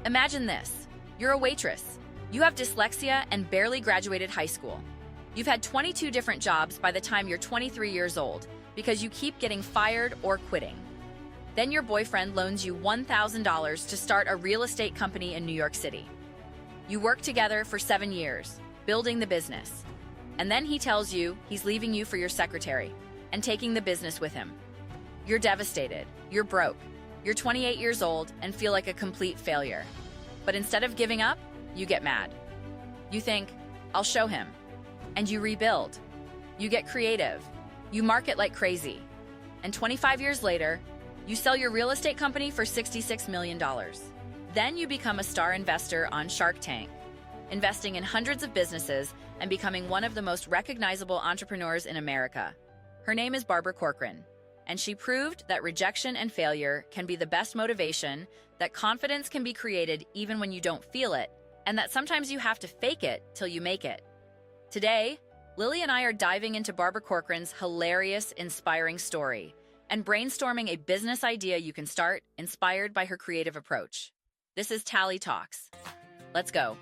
Imagine this. You're a waitress. You have dyslexia and barely graduated high school. You've had 22 different jobs by the time you're 23 years old because you keep getting fired or quitting. Then your boyfriend loans you $1,000 to start a real estate company in New York City. You work together for 7 years, building the business. And then he tells you he's leaving you for your secretary and taking the business with him. You're devastated. You're broke. You're 28 years old and feel like a complete failure. But instead of giving up, you get mad. You think, I'll show him. And you rebuild. You get creative. You market like crazy. And 25 years later, you sell your real estate company for $66 million. Then you become a star investor on Shark Tank, investing in hundreds of businesses and becoming one of the most recognizable entrepreneurs in America. Her name is Barbara Corcoran, and she proved that rejection and failure can be the best motivation, that confidence can be created even when you don't feel it, and that sometimes you have to fake it till you make it. Today, Lily and I are diving into Barbara Corcoran's hilarious, inspiring story and brainstorming a business idea you can start inspired by her creative approach. This is Tallie Talks. Let's go.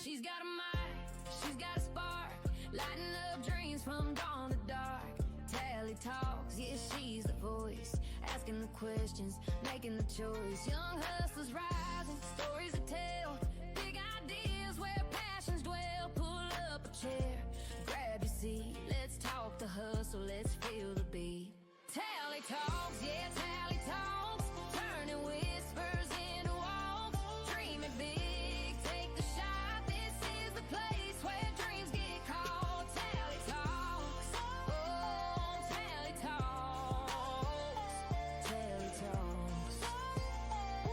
She's got a mind, she's got a spark, lighting up dreams from dawn to dark. Tallie talks, yeah, she's the voice, asking the questions, making the choice. Young hustlers rising, stories to tell, big ideas where passions dwell. Pull up a chair, grab your seat, let's talk the hustle, let's feel the beat. Tallie talks, yeah, Tallie talks, turning whispers into walks, dreaming big, take the shot. This is the place where dreams get called. Tallie talks, oh, Tallie talks, Tallie talks. Ooh,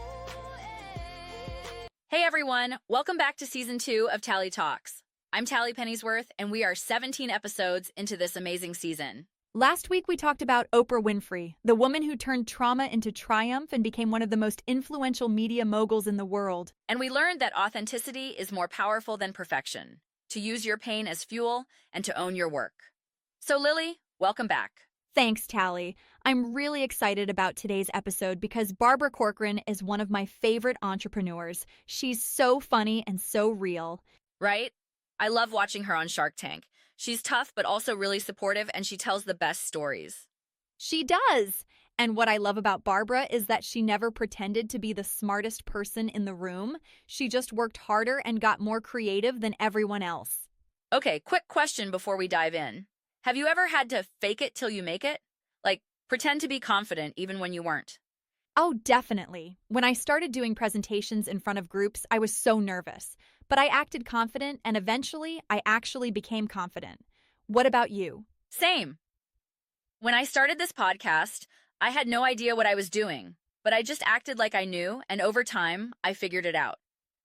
yeah. Hey everyone, welcome back to Season 2 of Tallie Talks. I'm Tallie Pennyworth, and we are 17 episodes into this amazing season. Last week, we talked about Oprah Winfrey, the woman who turned trauma into triumph and became one of the most influential media moguls in the world. And we learned that authenticity is more powerful than perfection, to use your pain as fuel and to own your work. So Lily, welcome back. Thanks, Tallie. I'm really excited about today's episode because Barbara Corcoran is one of my favorite entrepreneurs. She's so funny and so real. Right? I love watching her on Shark Tank. She's tough, but also really supportive, and she tells the best stories. She does. And what I love about Barbara is that she never pretended to be the smartest person in the room. She just worked harder and got more creative than everyone else. Okay, quick question before we dive in. Have you ever had to fake it till you make it? Like, pretend to be confident even when you weren't? Oh, definitely. When I started doing presentations in front of groups, I was so nervous. But I acted confident, and eventually, I actually became confident. What about you? Same. When I started this podcast, I had no idea what I was doing, but I just acted like I knew, and over time, I figured it out.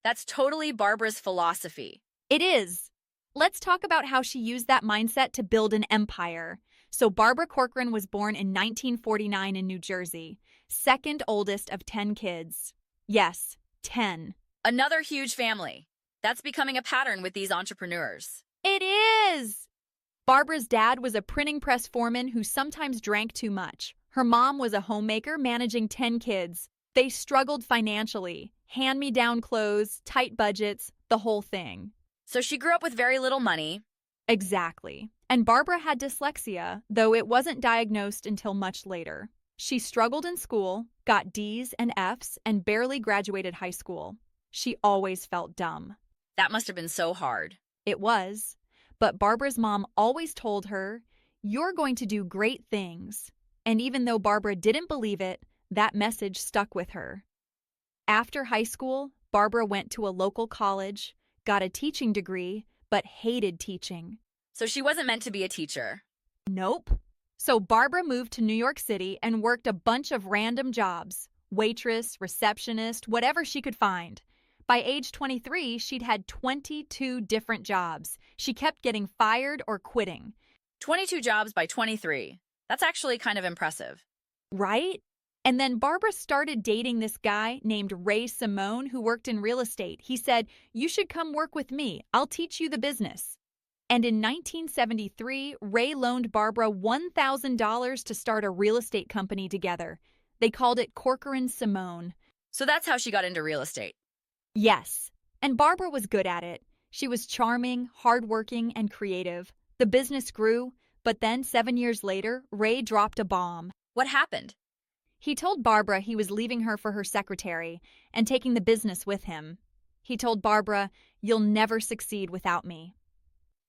That's totally Barbara's philosophy. It is. Let's talk about how she used that mindset to build an empire. So Barbara Corcoran was born in 1949 in New Jersey, second oldest of 10 kids. Yes, 10. Another huge family. That's becoming a pattern with these entrepreneurs. It is! Barbara's dad was a printing press foreman who sometimes drank too much. Her mom was a homemaker managing 10 kids. They struggled financially. Hand-me-down clothes, tight budgets, the whole thing. So she grew up with very little money. Exactly. And Barbara had dyslexia, though it wasn't diagnosed until much later. She struggled in school, got D's and F's, and barely graduated high school. She always felt dumb. That must have been so hard. It was. But Barbara's mom always told her, "You're going to do great things." And even though Barbara didn't believe it, that message stuck with her. After high school, Barbara went to a local college, got a teaching degree, but hated teaching. So she wasn't meant to be a teacher. Nope. So Barbara moved to New York City and worked a bunch of random jobs. Waitress, receptionist, whatever she could find. By age 23, she'd had 22 different jobs. She kept getting fired or quitting. 22 jobs by 23. That's actually kind of impressive. Right? And then Barbara started dating this guy named Ray Simone who worked in real estate. He said, "You should come work with me. I'll teach you the business." And in 1973, Ray loaned Barbara $1,000 to start a real estate company together. They called it Corcoran Simone. So that's how she got into real estate. Yes, and Barbara was good at it. She was charming, hardworking, and creative. The business grew, but then 7 years later, Ray dropped a bomb. What happened? He told Barbara he was leaving her for her secretary and taking the business with him. He told Barbara, "You'll never succeed without me."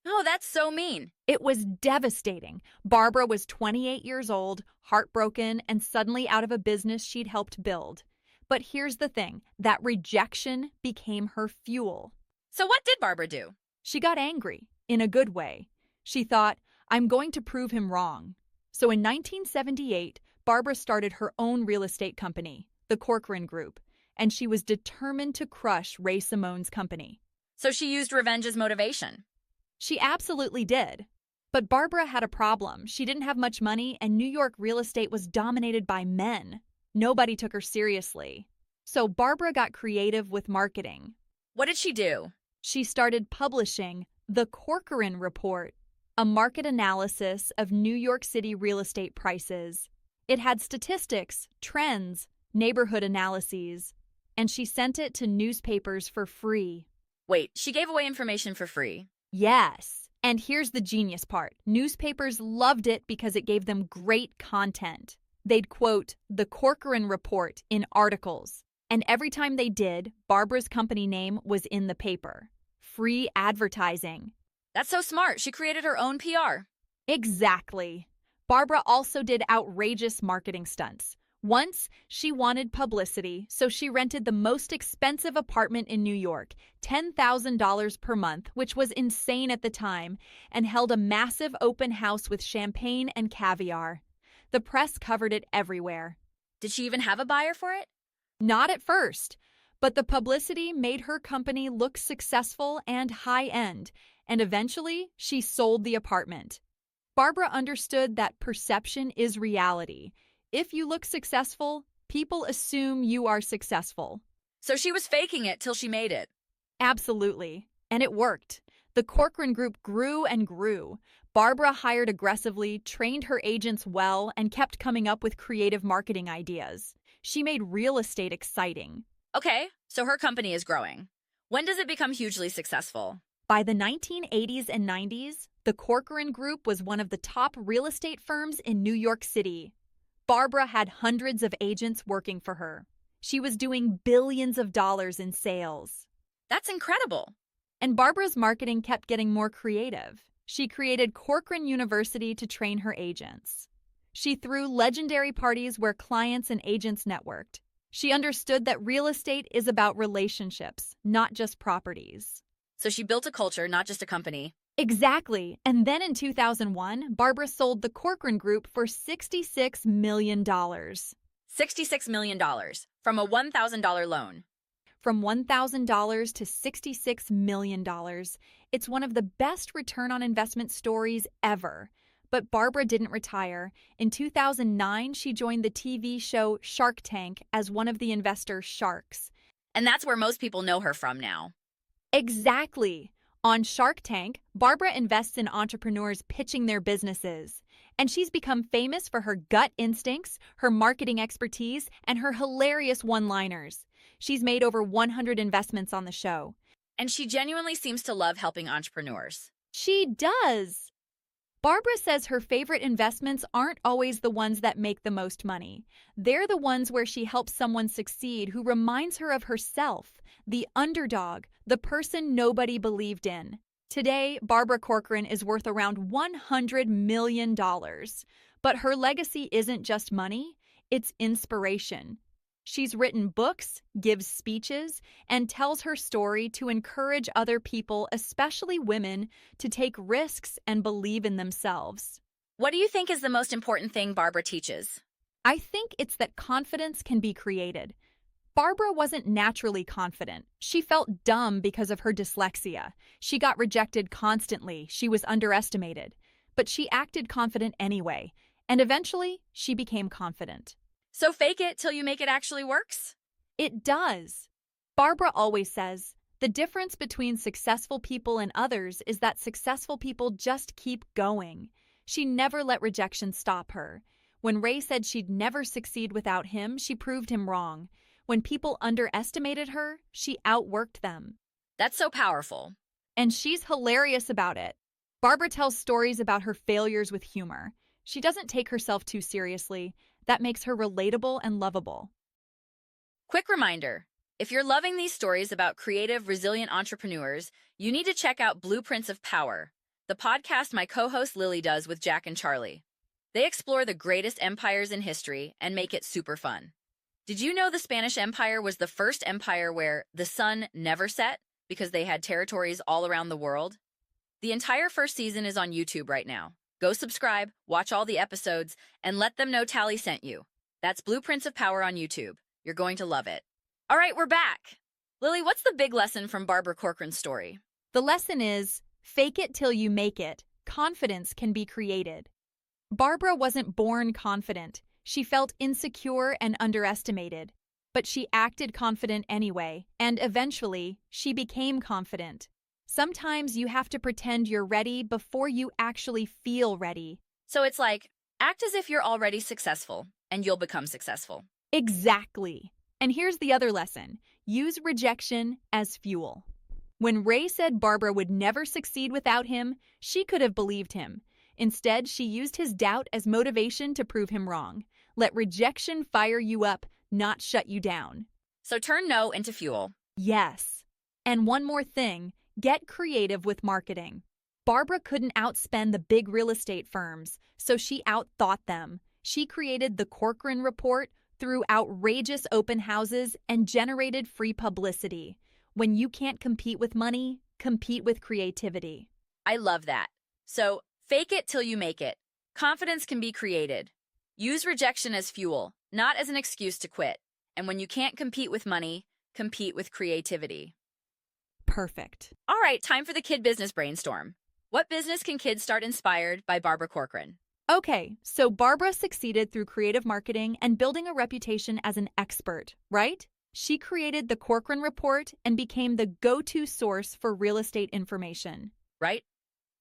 Oh, that's so mean. It was devastating. Barbara was 28 years old, heartbroken, and suddenly out of a business she'd helped build. But here's the thing, that rejection became her fuel. So what did Barbara do? She got angry, in a good way. She thought, "I'm going to prove him wrong." So in 1978, Barbara started her own real estate company, the Corcoran Group, and she was determined to crush Ray Simone's company. So she used revenge as motivation. She absolutely did. But Barbara had a problem. She didn't have much money, and New York real estate was dominated by men. Nobody took her seriously. So Barbara got creative with marketing. What did she do? She started publishing the Corcoran Report, a market analysis of New York City real estate prices. It had statistics, trends, neighborhood analyses, and she sent it to newspapers for free. Wait, she gave away information for free. Yes. And here's the genius part. Newspapers loved it because it gave them great content. They'd quote the Corcoran Report in articles. And every time they did, Barbara's company name was in the paper. Free advertising. That's so smart. She created her own PR. Exactly. Barbara also did outrageous marketing stunts. Once, she wanted publicity, so she rented the most expensive apartment in New York, $10,000 per month, which was insane at the time, and held a massive open house with champagne and caviar. The press covered it everywhere. Did she even have a buyer for it? Not at first, but the publicity made her company look successful and high-end, and eventually she sold the apartment. Barbara understood that perception is reality. If you look successful, people assume you are successful. So she was faking it till she made it. Absolutely. And it worked. The Corcoran Group grew and grew. Barbara hired aggressively, trained her agents well, and kept coming up with creative marketing ideas. She made real estate exciting. Okay, so her company is growing. When does it become hugely successful? By the 1980s and 90s, the Corcoran Group was one of the top real estate firms in New York City. Barbara had hundreds of agents working for her. She was doing billions of dollars in sales. That's incredible. And Barbara's marketing kept getting more creative. She created Corcoran University to train her agents. She threw legendary parties where clients and agents networked. She understood that real estate is about relationships, not just properties. So she built a culture, not just a company. Exactly. And then in 2001, Barbara sold the Corcoran Group for $66 million. $66 million from a $1,000 loan. From $1,000 to $66 million. It's one of the best return on investment stories ever. But Barbara didn't retire. In 2009, she joined the TV show Shark Tank as one of the investor sharks. And that's where most people know her from now. Exactly. On Shark Tank, Barbara invests in entrepreneurs pitching their businesses. And she's become famous for her gut instincts, her marketing expertise, and her hilarious one-liners. She's made over 100 investments on the show. And she genuinely seems to love helping entrepreneurs. She does. Barbara says her favorite investments aren't always the ones that make the most money. They're the ones where she helps someone succeed who reminds her of herself, the underdog, the person nobody believed in. Today, Barbara Corcoran is worth around $100 million. But her legacy isn't just money, it's inspiration. She's written books, gives speeches, and tells her story to encourage other people, especially women, to take risks and believe in themselves. What do you think is the most important thing Barbara teaches? I think it's that confidence can be created. Barbara wasn't naturally confident. She felt dumb because of her dyslexia. She got rejected constantly. She was underestimated. But she acted confident anyway, and eventually she became confident. So fake it till you make it actually works? It does. Barbara always says, The difference between successful people and others is that successful people just keep going. She never let rejection stop her. When Ray said she'd never succeed without him, she proved him wrong. When people underestimated her, she outworked them. That's so powerful. And she's hilarious about it. Barbara tells stories about her failures with humor. She doesn't take herself too seriously. That makes her relatable and lovable. Quick reminder, if you're loving these stories about creative, resilient entrepreneurs, you need to check out Blueprints of Power, the podcast my co-host Lily does with Jack and Charlie. They explore the greatest empires in history and make it super fun. Did you know the Spanish Empire was the first empire where the sun never set because they had territories all around the world? The entire first season is on YouTube right now. Go subscribe, watch all the episodes, and let them know Tallie sent you. That's Blueprints of Power on YouTube. You're going to love it. All right, we're back. Lily, what's the big lesson from Barbara Corcoran's story? The lesson is, fake it till you make it. Confidence can be created. Barbara wasn't born confident. She felt insecure and underestimated. But she acted confident anyway, and eventually, she became confident. Sometimes you have to pretend you're ready before you actually feel ready. So it's like, act as if you're already successful, and you'll become successful. Exactly. And here's the other lesson. Use rejection as fuel. When Ray said Barbara would never succeed without him, she could have believed him. Instead, she used his doubt as motivation to prove him wrong. Let rejection fire you up, not shut you down. So turn no into fuel. Yes. And one more thing, get creative with marketing. Barbara couldn't outspend the big real estate firms, so she outthought them. She created the Corcoran Report through outrageous open houses and generated free publicity. When you can't compete with money, compete with creativity. I love that. So fake it till you make it. Confidence can be created. Use rejection as fuel, not as an excuse to quit. And when you can't compete with money, compete with creativity. Perfect. All right, time for the Kid Business Brainstorm. What business can kids start inspired by Barbara Corcoran? Okay, so Barbara succeeded through creative marketing and building a reputation as an expert, right? She created the Corcoran Report and became the go-to source for real estate information. Right?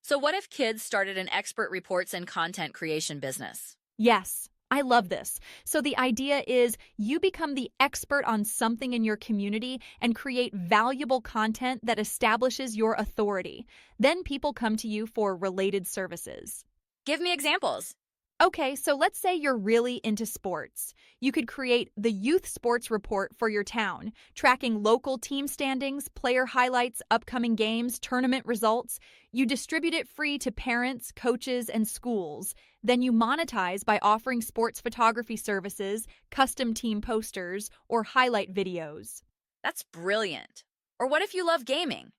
So what if kids started an expert reports and content creation business? Yes, I love this. So the idea is you become the expert on something in your community and create valuable content that establishes your authority. Then people come to you for related services. Give me examples. Okay, so let's say you're really into sports. You could create the Youth Sports Report for your town, tracking local team standings, player highlights, upcoming games, tournament results. You distribute it free to parents, coaches, and schools. Then you monetize by offering sports photography services, custom team posters, or highlight videos. That's brilliant. Or what if you love gaming?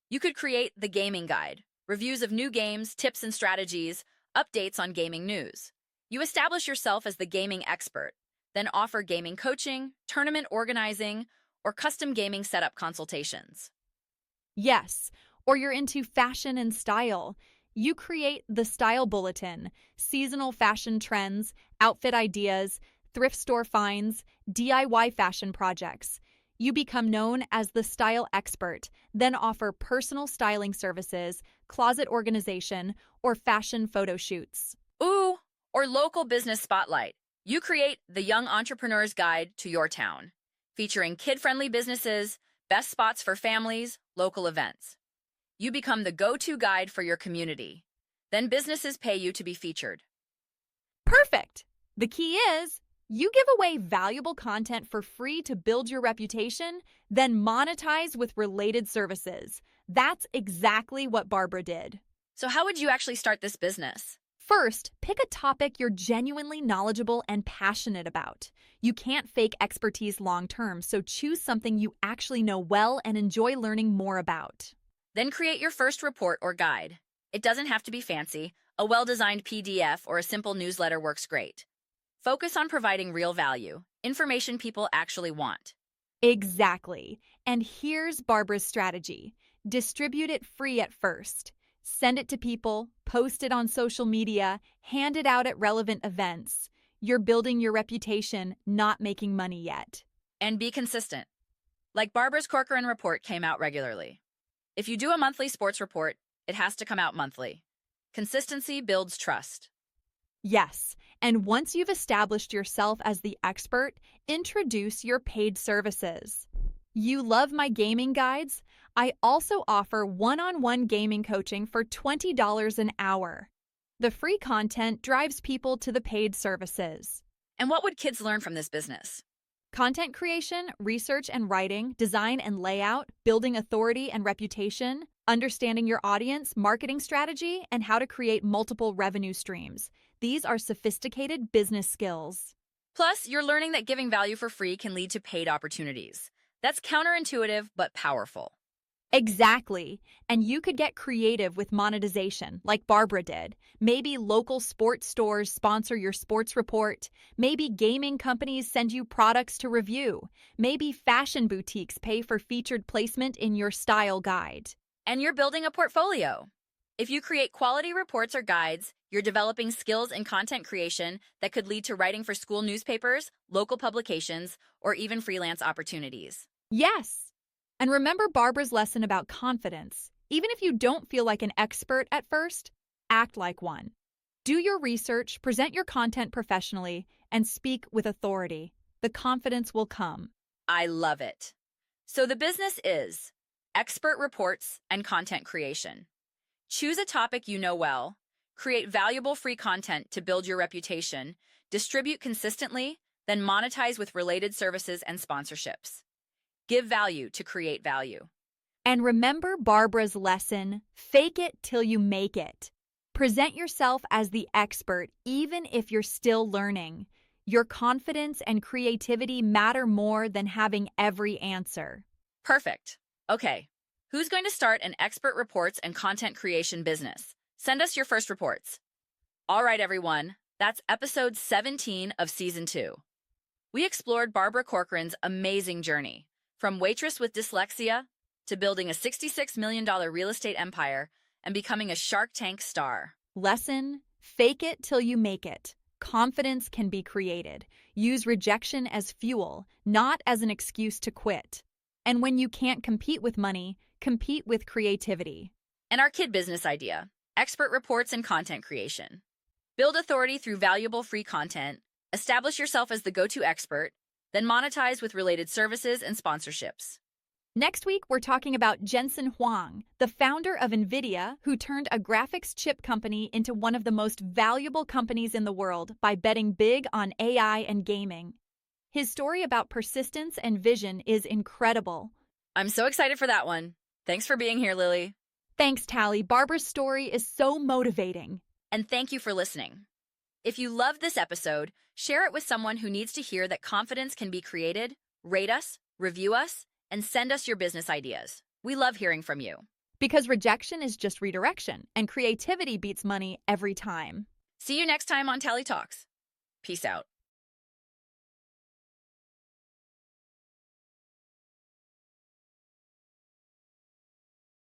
You could create the Gaming Guide, reviews of new games, tips and strategies, updates on gaming news. You establish yourself as the gaming expert, then offer gaming coaching, tournament organizing, or custom gaming setup consultations. Yes, or you're into fashion and style. You create the Style Bulletin, seasonal fashion trends, outfit ideas, thrift store finds, DIY fashion projects. You become known as the style expert, then offer personal styling services, closet organization, or fashion photo shoots. Ooh, or local business spotlight. You create the Young Entrepreneur's Guide to your town, featuring kid-friendly businesses, best spots for families, local events. You become the go-to guide for your community. Then businesses pay you to be featured. Perfect! The key is, you give away valuable content for free to build your reputation, then monetize with related services. That's exactly what Barbara did. So how would you actually start this business? First, pick a topic you're genuinely knowledgeable and passionate about. You can't fake expertise long-term, so choose something you actually know well and enjoy learning more about. Then create your first report or guide. It doesn't have to be fancy. A well-designed PDF or a simple newsletter works great. Focus on providing real value, information people actually want. Exactly. And here's Barbara's strategy. Distribute it free at first. Send it to people, post it on social media, hand it out at relevant events. You're building your reputation, not making money yet. And be consistent. Like Barbara's Corcoran report came out regularly. If you do a monthly sports report, it has to come out monthly. Consistency builds trust. Yes, and once you've established yourself as the expert, introduce your paid services. You love my gaming guides? I also offer one-on-one gaming coaching for $20 an hour. The free content drives people to the paid services. And what would kids learn from this business? Content creation, research and writing, design and layout, building authority and reputation, understanding your audience, marketing strategy, and how to create multiple revenue streams. These are sophisticated business skills. Plus, you're learning that giving value for free can lead to paid opportunities. That's counterintuitive but powerful. Exactly. And you could get creative with monetization, like Barbara did. Maybe local sports stores sponsor your sports report. Maybe gaming companies send you products to review. Maybe fashion boutiques pay for featured placement in your style guide. And you're building a portfolio. If you create quality reports or guides, you're developing skills in content creation that could lead to writing for school newspapers, local publications, or even freelance opportunities. Yes. And remember Barbara's lesson about confidence. Even if you don't feel like an expert at first, act like one. Do your research, present your content professionally, and speak with authority. The confidence will come. I love it. So the business is expert reports and content creation. Choose a topic you know well, create valuable free content to build your reputation, distribute consistently, then monetize with related services and sponsorships. Give value to create value. And remember Barbara's lesson, fake it till you make it. Present yourself as the expert even if you're still learning. Your confidence and creativity matter more than having every answer. Perfect. Okay, who's going to start an expert reports and content creation business? Send us your first reports. All right, everyone, that's episode 17 of season 2. We explored Barbara Corcoran's amazing journey. From waitress with dyslexia to building a $66 million real estate empire and becoming a Shark Tank star. Lesson, fake it till you make it. Confidence can be created. Use rejection as fuel, not as an excuse to quit. And when you can't compete with money, compete with creativity. And our kid business idea, expert reports and content creation. Build authority through valuable free content, establish yourself as the go-to expert, then monetize with related services and sponsorships. Next week, we're talking about Jensen Huang, the founder of NVIDIA, who turned a graphics chip company into one of the most valuable companies in the world by betting big on AI and gaming. His story about persistence and vision is incredible. I'm so excited for that one. Thanks for being here, Lily. Thanks, Tallie. Barbara's story is so motivating. And thank you for listening. If you loved this episode, share it with someone who needs to hear that confidence can be created. Rate us, review us, and send us your business ideas. We love hearing from you. Because rejection is just redirection, and creativity beats money every time. See you next time on Tallie Talks. Peace out.